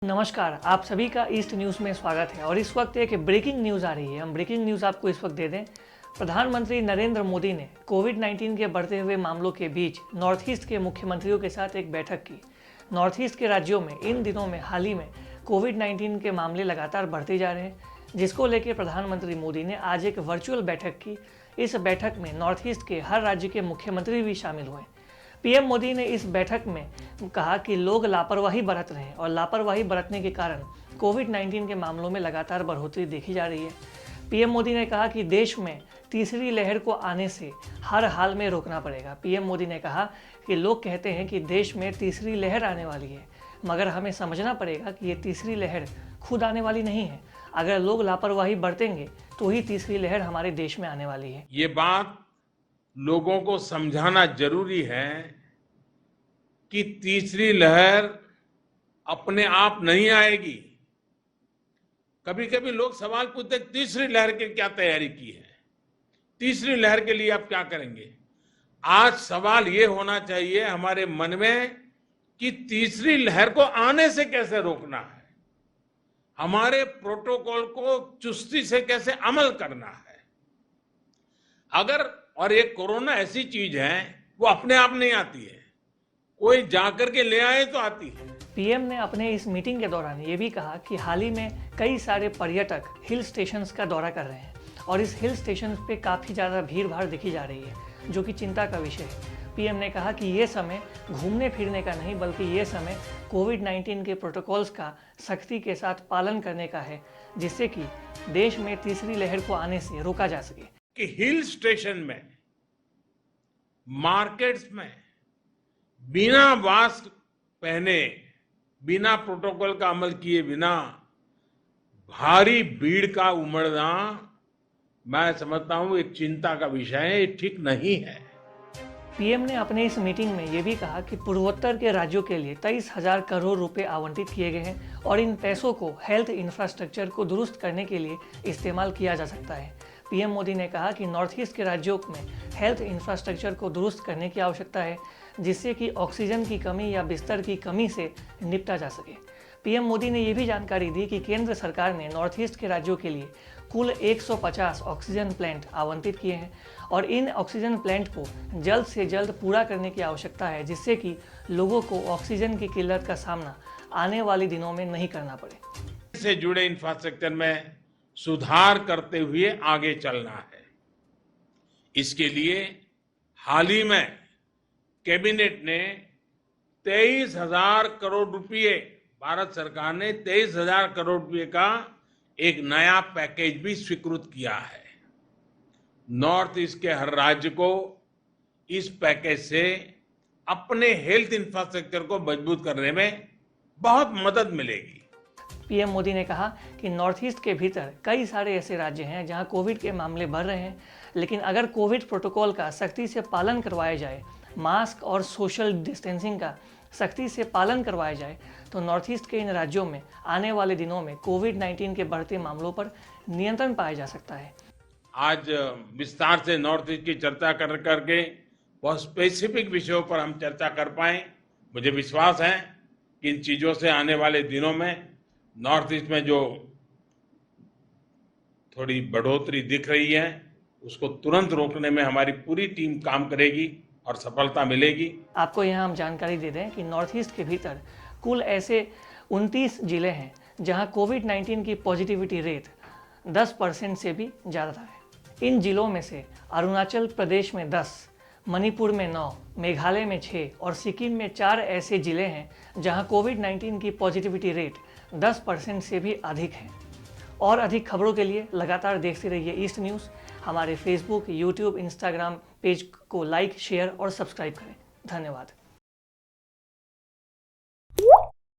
नमस्कार, आप सभी का ईस्ट न्यूज़ में स्वागत है और इस वक्त एक ब्रेकिंग न्यूज़ आ रही है। हम ब्रेकिंग न्यूज़ आपको इस वक्त दे दें। प्रधानमंत्री नरेंद्र मोदी ने कोविड-19 के बढ़ते हुए मामलों के बीच नॉर्थ ईस्ट के मुख्यमंत्रियों के साथ एक बैठक की। नॉर्थ ईस्ट के राज्यों में इन दिनों में हाल ही में कोविड-19 के मामले लगातार बढ़ते जा रहे हैं, जिसको लेकर प्रधानमंत्री मोदी ने आज एक वर्चुअल बैठक की। इस बैठक में नॉर्थ ईस्ट के हर राज्य के मुख्यमंत्री भी शामिल हुए। पीएम मोदी ने इस बैठक में कहा कि लोग लापरवाही बरत रहे हैं और लापरवाही बरतने के कारण कोविड-19 के मामलों में लगातार बढ़ोतरी देखी जा रही है। पीएम मोदी ने कहा कि देश में तीसरी लहर को आने से हर हाल में रोकना पड़ेगा। पीएम मोदी ने कहा कि लोग कहते हैं कि देश में तीसरी लहर आने वाली है, मगर हमें समझना पड़ेगा कि ये तीसरी लहर खुद आने वाली नहीं है। अगर लोग लापरवाही बरतेंगे तो ही तीसरी लहर हमारे देश में आने वाली है। ये बात लोगों को समझाना जरूरी है कि तीसरी लहर अपने आप नहीं आएगी। कभी कभी लोग सवाल पूछते हैं, तीसरी लहर की क्या तैयारी की है, तीसरी लहर के लिए आप क्या करेंगे। आज सवाल ये होना चाहिए हमारे मन में कि तीसरी लहर को आने से कैसे रोकना है, हमारे प्रोटोकॉल को चुस्ती से कैसे अमल करना है। अगर और एक कोरोना ऐसी चीज है वो अपने आप नहीं आती है, कोई जाकर के ले आए तो आती है। पीएम ने अपने इस मीटिंग के दौरान ये भी कहा कि हाल ही में कई सारे पर्यटक हिल स्टेशंस का दौरा कर रहे हैं और इस हिल स्टेशंस पे काफ़ी ज़्यादा भीड़ भाड़ दिखी जा रही है, जो कि चिंता का विषय है। पीएम ने कहा कि ये समय घूमने फिरने का नहीं, बल्कि ये समय कोविड-19 के प्रोटोकॉल्स का सख्ती के साथ पालन करने का है, जिससे कि देश में तीसरी लहर को आने से रोका जा सके। कि हिल स्टेशन में, मार्केट्स में बिना मास्क पहने, बिना प्रोटोकॉल का अमल किए बिना भारी भीड़ का उमड़ना, मैं समझता हूं एक चिंता का विषय है, ये ठीक नहीं है। पीएम ने अपने इस मीटिंग में ये भी कहा कि पूर्वोत्तर के राज्यों के लिए 23,000 करोड़ रुपए आवंटित किए गए हैं और इन पैसों को हेल्थ इंफ्रास्ट्रक्चर को दुरुस्त करने के लिए इस्तेमाल किया जा सकता है। पीएम मोदी ने कहा कि नॉर्थ ईस्ट के राज्यों में हेल्थ इंफ्रास्ट्रक्चर को दुरुस्त करने की आवश्यकता है, जिससे कि ऑक्सीजन की कमी या बिस्तर की कमी से निपटा जा सके। पीएम मोदी ने यह भी जानकारी दी कि केंद्र सरकार ने नॉर्थ ईस्ट के राज्यों के लिए कुल 150 ऑक्सीजन प्लांट आवंटित किए हैं और इन ऑक्सीजन प्लांट को जल्द से जल्द पूरा करने की आवश्यकता है, जिससे कि लोगों को ऑक्सीजन की किल्लत का सामना आने वाले दिनों में नहीं करना पड़े। से जुड़े इंफ्रास्ट्रक्चर में सुधार करते हुए आगे चलना है। इसके लिए हाल ही में कैबिनेट ने 23,000 करोड़ रुपए, भारत सरकार ने 23,000 करोड़ रुपए का एक नया पैकेज भी स्वीकृत किया है। नॉर्थ ईस्ट के हर राज्य को इस पैकेज से अपने हेल्थ इंफ्रास्ट्रक्चर को मजबूत करने में बहुत मदद मिलेगी। पीएम मोदी ने कहा कि नॉर्थ ईस्ट के भीतर कई सारे ऐसे राज्य हैं जहां कोविड के मामले बढ़ रहे हैं, लेकिन अगर कोविड प्रोटोकॉल का सख्ती से पालन करवाया जाए, मास्क और सोशल डिस्टेंसिंग का सख्ती से पालन करवाया जाए, तो नॉर्थ ईस्ट के इन राज्यों में आने वाले दिनों में कोविड-19 के बढ़ते मामलों पर नियंत्रण पाया जा सकता है। आज विस्तार से नॉर्थ ईस्ट की चर्चा करके बहुत स्पेसिफिक विषयों पर हम चर्चा कर पाए। मुझे विश्वास है कि इन चीजों से आने वाले दिनों में नॉर्थ ईस्ट में जो थोड़ी बढ़ोतरी दिख रही है, उसको तुरंत रोकने में हमारी पूरी टीम काम करेगी और सफलता मिलेगी। आपको यहाँ हम जानकारी दे दें कि नॉर्थ ईस्ट के भीतर कुल ऐसे 29 जिले हैं जहाँ कोविड-19 की पॉजिटिविटी रेट 10% से भी ज़्यादा है। इन जिलों में से अरुणाचल प्रदेश में 10, मणिपुर में 9, मेघालय में 6 और सिक्किम में 4 ऐसे जिले हैं जहां कोविड-19 की पॉजिटिविटी रेट 10% से भी अधिक है। और अधिक खबरों के लिए लगातार देखते रहिए ईस्ट न्यूज़। हमारे फेसबुक, यूट्यूब, इंस्टाग्राम पेज को लाइक, शेयर और सब्सक्राइब करें। धन्यवाद।